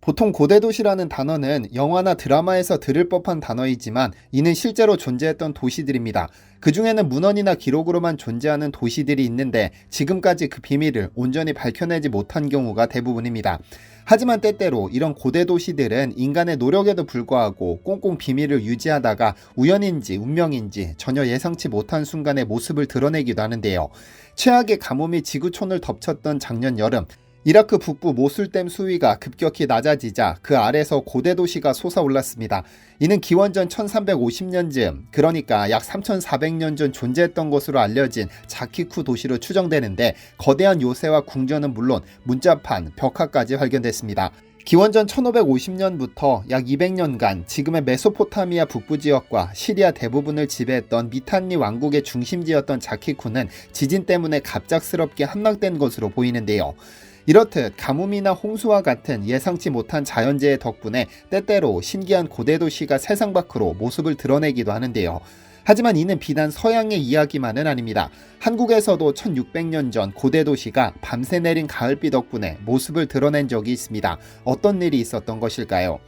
보통 고대도시라는 단어는 영화나 드라마에서 들을 법한 단어이지만 이는 실제로 존재했던 도시들입니다. 그 중에는 문헌이나 기록으로만 존재하는 도시들이 있는데 지금까지 그 비밀을 온전히 밝혀내지 못한 경우가 대부분입니다. 하지만 때때로 이런 고대도시들은 인간의 노력에도 불구하고 꽁꽁 비밀을 유지하다가 우연인지 운명인지 전혀 예상치 못한 순간에 모습을 드러내기도 하는데요. 최악의 가뭄이 지구촌을 덮쳤던 작년 여름, 이라크 북부 모술댐 수위가 급격히 낮아지자 그 아래서 고대 도시가 솟아올랐습니다. 이는 기원전 1350년쯤, 그러니까 약 3400년 전 존재했던 것으로 알려진 자키쿠 도시로 추정되는데 거대한 요새와 궁전은 물론 문자판, 벽화까지 발견됐습니다. 기원전 1550년부터 약 200년간 지금의 메소포타미아 북부 지역과 시리아 대부분을 지배했던 미탄니 왕국의 중심지였던 자키쿠는 지진 때문에 갑작스럽게 함락된 것으로 보이는데요. 이렇듯 가뭄이나 홍수와 같은 예상치 못한 자연재해 덕분에 때때로 신기한 고대 도시가 세상 밖으로 모습을 드러내기도 하는데요. 하지만 이는 비단 서양의 이야기만은 아닙니다. 한국에서도 1600년 전 고대 도시가 밤새 내린 가을비 덕분에 모습을 드러낸 적이 있습니다. 어떤 일이 있었던 것일까요?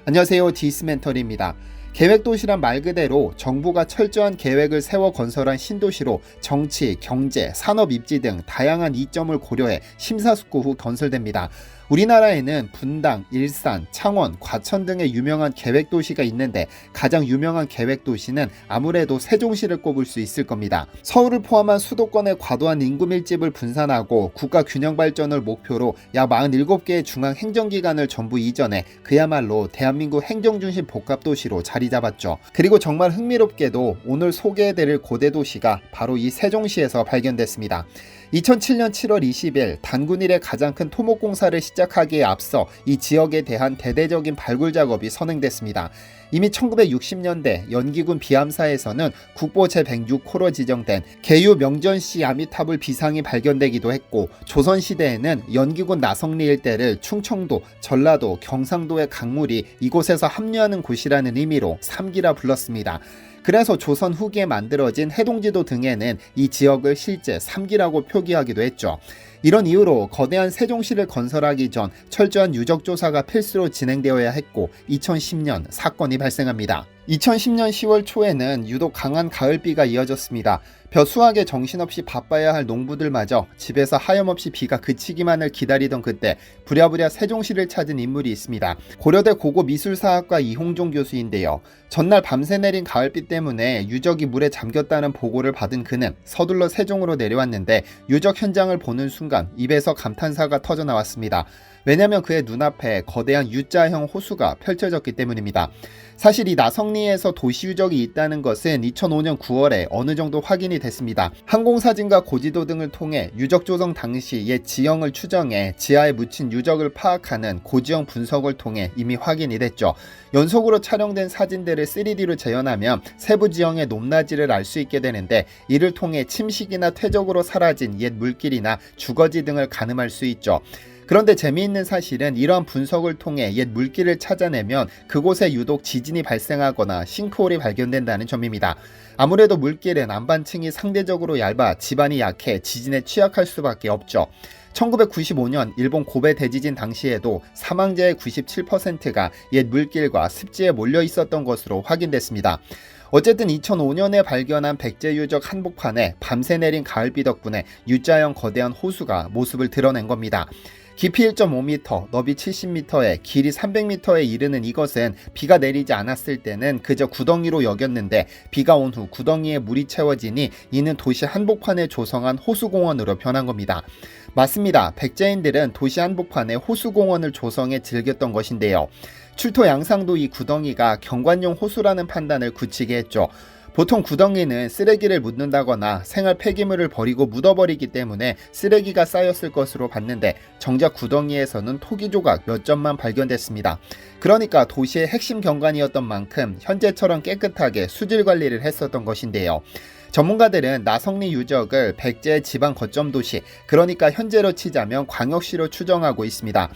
안녕하세요, 디스멘터리입니다. 계획도시란 말 그대로 정부가 철저한 계획을 세워 건설한 신도시로 정치, 경제, 산업 입지 등 다양한 이점을 고려해 심사숙고 후 건설됩니다. 우리나라에는 분당, 일산, 창원, 과천 등의 유명한 계획도시가 있는데 가장 유명한 계획도시는 아무래도 세종시를 꼽을 수 있을 겁니다. 서울을 포함한 수도권의 과도한 인구 밀집을 분산하고 국가 균형 발전을 목표로 약 47개의 중앙 행정기관을 전부 이전해 그야말로 대한민국 행정중심 복합도시로 자리 잡았죠. 그리고 정말 흥미롭게도 오늘 소개해드릴 고대도시가 바로 이 세종시에서 발견됐습니다. 2007년 7월 20일 단군일의 가장 큰 토목공사를 시작하기에 앞서 이 지역에 대한 대대적인 발굴 작업이 선행됐습니다. 이미 1960년대 연기군 비암사에서는 국보 제106호로 지정된 계유 명전씨 아미타불 비상이 발견되기도 했고, 조선시대에는 연기군 나성리 일대를 충청도, 전라도, 경상도의 강물이 이곳에서 합류하는 곳이라는 의미로 삼기라 불렀습니다. 그래서 조선 후기에 만들어진 해동지도 등에는 이 지역을 실제 삼기라고 표기하기도 했죠. 이런 이유로 거대한 세종시를 건설하기 전 철저한 유적조사가 필수로 진행되어야 했고 2010년 사건이 발생합니다. 2010년 10월 초에는 유독 강한 가을비가 이어졌습니다. 벼수하게 정신없이 바빠야 할 농부들마저 집에서 하염없이 비가 그치기만을 기다리던 그때 부랴부랴 세종시를 찾은 인물이 있습니다. 고려대 고고미술사학과 이홍종 교수인데요. 전날 밤새 내린 가을비 때문에 유적이 물에 잠겼다는 보고를 받은 그는 서둘러 세종으로 내려왔는데 유적 현장을 보는 순간 입에서 감탄사가 터져나왔습니다. 왜냐면 그의 눈앞에 거대한 U자형 호수가 펼쳐졌기 때문입니다. 사실 이 나성리에서 도시 유적이 있다는 것은 2005년 9월에 어느 정도 확인이 됐습니다. 항공사진과 고지도 등을 통해 유적 조성 당시 옛 지형을 추정해 지하에 묻힌 유적을 파악하는 고지형 분석을 통해 이미 확인이 됐죠. 연속으로 촬영된 사진들을 3D로 재현하면 세부 지형의 높낮이를 알 수 있게 되는데 이를 통해 침식이나 퇴적으로 사라진 옛 물길이나 주거지 등을 가늠할 수 있죠. 그런데 재미있는 사실은 이러한 분석을 통해 옛 물길을 찾아내면 그곳에 유독 지진이 발생하거나 싱크홀이 발견된다는 점입니다. 아무래도 물길은 안반층이 상대적으로 얇아 지반이 약해 지진에 취약할 수밖에 없죠. 1995년 일본 고베 대지진 당시에도 사망자의 97%가 옛 물길과 습지에 몰려 있었던 것으로 확인됐습니다. 어쨌든 2005년에 발견한 백제유적 한복판에 밤새 내린 가을비 덕분에 U자형 거대한 호수가 모습을 드러낸 겁니다. 깊이 1.5m, 너비 70m에 길이 300m에 이르는 이것은 비가 내리지 않았을 때는 그저 구덩이로 여겼는데 비가 온 후 구덩이에 물이 채워지니 이는 도시 한복판에 조성한 호수공원으로 변한 겁니다. 맞습니다. 백제인들은 도시 한복판에 호수공원을 조성해 즐겼던 것인데요. 출토 양상도 이 구덩이가 경관용 호수라는 판단을 굳히게 했죠. 보통 구덩이는 쓰레기를 묻는다거나 생활 폐기물을 버리고 묻어버리기 때문에 쓰레기가 쌓였을 것으로 봤는데 정작 구덩이에서는 토기 조각 몇 점만 발견됐습니다. 그러니까 도시의 핵심 경관이었던 만큼 현재처럼 깨끗하게 수질 관리를 했었던 것인데요. 전문가들은 나성리 유적을 백제의 지방 거점 도시, 그러니까 현재로 치자면 광역시로 추정하고 있습니다.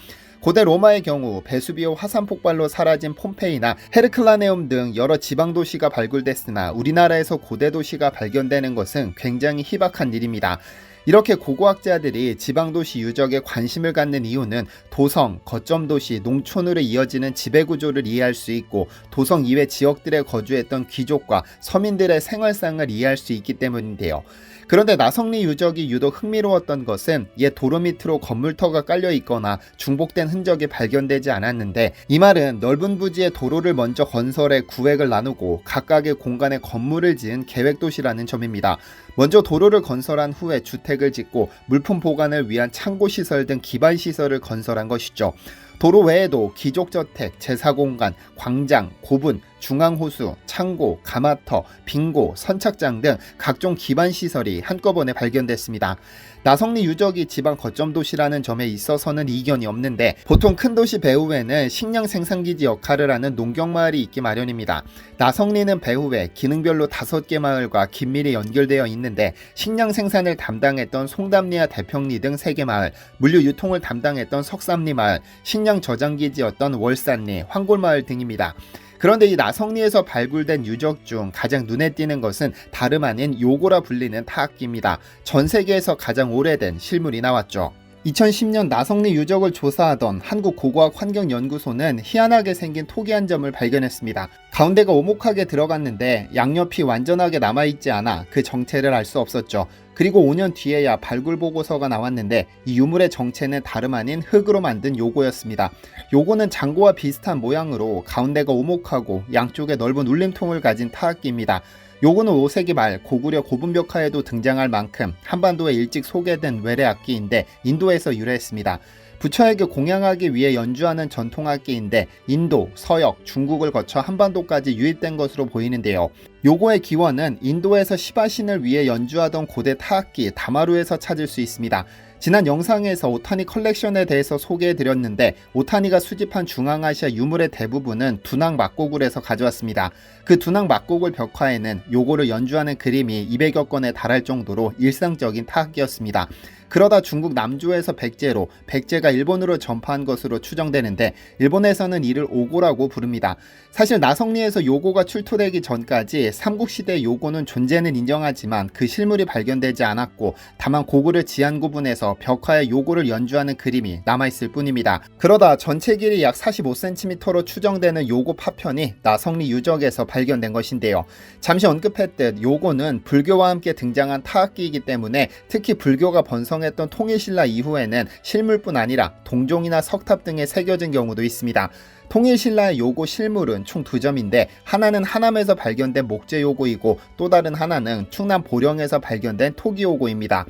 고대 로마의 경우 베수비오 화산 폭발로 사라진 폼페이나 헤르클라네움 등 여러 지방도시가 발굴됐으나 우리나라에서 고대 도시가 발견되는 것은 굉장히 희박한 일입니다. 이렇게 고고학자들이 지방도시 유적에 관심을 갖는 이유는 도성, 거점도시, 농촌으로 이어지는 지배구조를 이해할 수 있고 도성 이외 지역들에 거주했던 귀족과 서민들의 생활상을 이해할 수 있기 때문인데요. 그런데 나성리 유적이 유독 흥미로웠던 것은 옛 도로 밑으로 건물터가 깔려 있거나 중복된 흔적이 발견되지 않았는데, 이 말은 넓은 부지에 도로를 먼저 건설해 구획을 나누고 각각의 공간에 건물을 지은 계획도시라는 점입니다. 먼저 도로를 건설한 후에 주택을 짓고 물품 보관을 위한 창고시설 등 기반시설을 건설한 것이죠. 도로 외에도 귀족저택, 제사공간, 광장, 고분, 중앙호수, 창고, 가마터, 빙고, 선착장 등 각종 기반시설이 한꺼번에 발견됐습니다. 나성리 유적이 지방 거점도시라는 점에 있어서는 이견이 없는데, 보통 큰 도시 배후에는 식량 생산기지 역할을 하는 농경마을이 있기 마련입니다. 나성리는 배후에 기능별로 5개 마을과 긴밀히 연결되어 있는데, 식량 생산을 담당했던 송담리와 대평리 등 3개 마을, 물류 유통을 담당했던 석삼리 마을, 식량 저장기지였던 월산리, 황골마을 등입니다. 그런데 이 나성리에서 발굴된 유적 중 가장 눈에 띄는 것은 다름 아닌 요고라 불리는 타악기입니다. 전 세계에서 가장 오래된 실물이 나왔죠. 2010년 나성리 유적을 조사하던 한국고고학환경연구소는 희한하게 생긴 토기 한 점을 발견했습니다. 가운데가 오목하게 들어갔는데 양옆이 완전하게 남아있지 않아 그 정체를 알 수 없었죠. 그리고 5년 뒤에야 발굴 보고서가 나왔는데 이 유물의 정체는 다름 아닌 흙으로 만든 요고였습니다. 요고는 장고와 비슷한 모양으로 가운데가 오목하고 양쪽에 넓은 울림통을 가진 타악기입니다. 요거는 5세기 말 고구려 고분벽화에도 등장할 만큼 한반도에 일찍 소개된 외래악기인데 인도에서 유래했습니다. 부처에게 공양하기 위해 연주하는 전통악기인데 인도, 서역, 중국을 거쳐 한반도까지 유입된 것으로 보이는데요. 요거의 기원은 인도에서 시바신을 위해 연주하던 고대 타악기 다마루에서 찾을 수 있습니다. 지난 영상에서 오타니 컬렉션에 대해서 소개해드렸는데, 오타니가 수집한 중앙아시아 유물의 대부분은 둔왕 막고굴에서 가져왔습니다. 그 둔왕 막고굴 벽화에는 요거를 연주하는 그림이 200여 건에 달할 정도로 일상적인 타악기였습니다. 그러다 중국 남조에서 백제로, 백제가 일본으로 전파한 것으로 추정되는데 일본에서는 이를 오고라고 부릅니다. 사실 나성리에서 요고가 출토되기 전까지 삼국시대 요고는 존재는 인정하지만 그 실물이 발견되지 않았고, 다만 고구려 지안구분에서 벽화에 요고를 연주하는 그림이 남아있을 뿐입니다. 그러다 전체 길이 약 45cm로 추정되는 요고 파편이 나성리 유적에서 발견된 것인데요. 잠시 언급했듯 요고는 불교와 함께 등장한 타악기이기 때문에 특히 불교가 번성했던 통일신라 이후에는 실물뿐 아니라 동종이나 석탑 등에 새겨진 경우도 있습니다. 통일신라의 요고 실물은 총 2점인데 하나는 하남에서 발견된 목재요고이고 또 다른 하나는 충남 보령에서 발견된 토기요고입니다.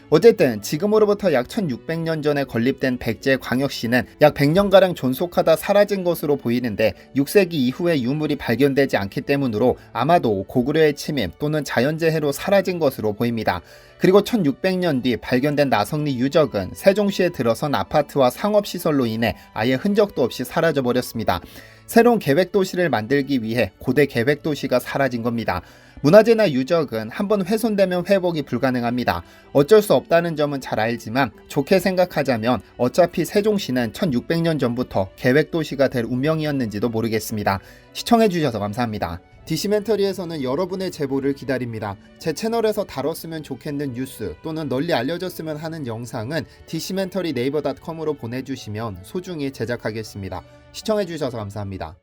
어쨌든 지금으로부터 약 1600년 전에 건립된 백제광역시는 약 100년가량 존속하다 사라진 것으로 보이는데 6세기 이후에 유물이 발견되지 않기 때문으로 아마도 고구려의 침입 또는 자연재해로 사라진 것으로 보입니다. 그리고 1600년 뒤 발견된 나성리 유적은 세종시에 들어선 아파트와 상업시설로 인해 아예 흔적도 없이 사라져버렸습니다. 새로운 계획도시를 만들기 위해 고대 계획도시가 사라진 겁니다. 문화재나 유적은 한번 훼손되면 회복이 불가능합니다. 어쩔 수 없다는 점은 잘 알지만 좋게 생각하자면 어차피 세종시는 1600년 전부터 계획도시가 될 운명이었는지도 모르겠습니다. 시청해주셔서 감사합니다. 디시멘터리에서는 여러분의 제보를 기다립니다. 제 채널에서 다뤘으면 좋겠는 뉴스 또는 널리 알려졌으면 하는 영상은 디시멘터리 네이버.com으로 보내주시면 소중히 제작하겠습니다. 시청해주셔서 감사합니다.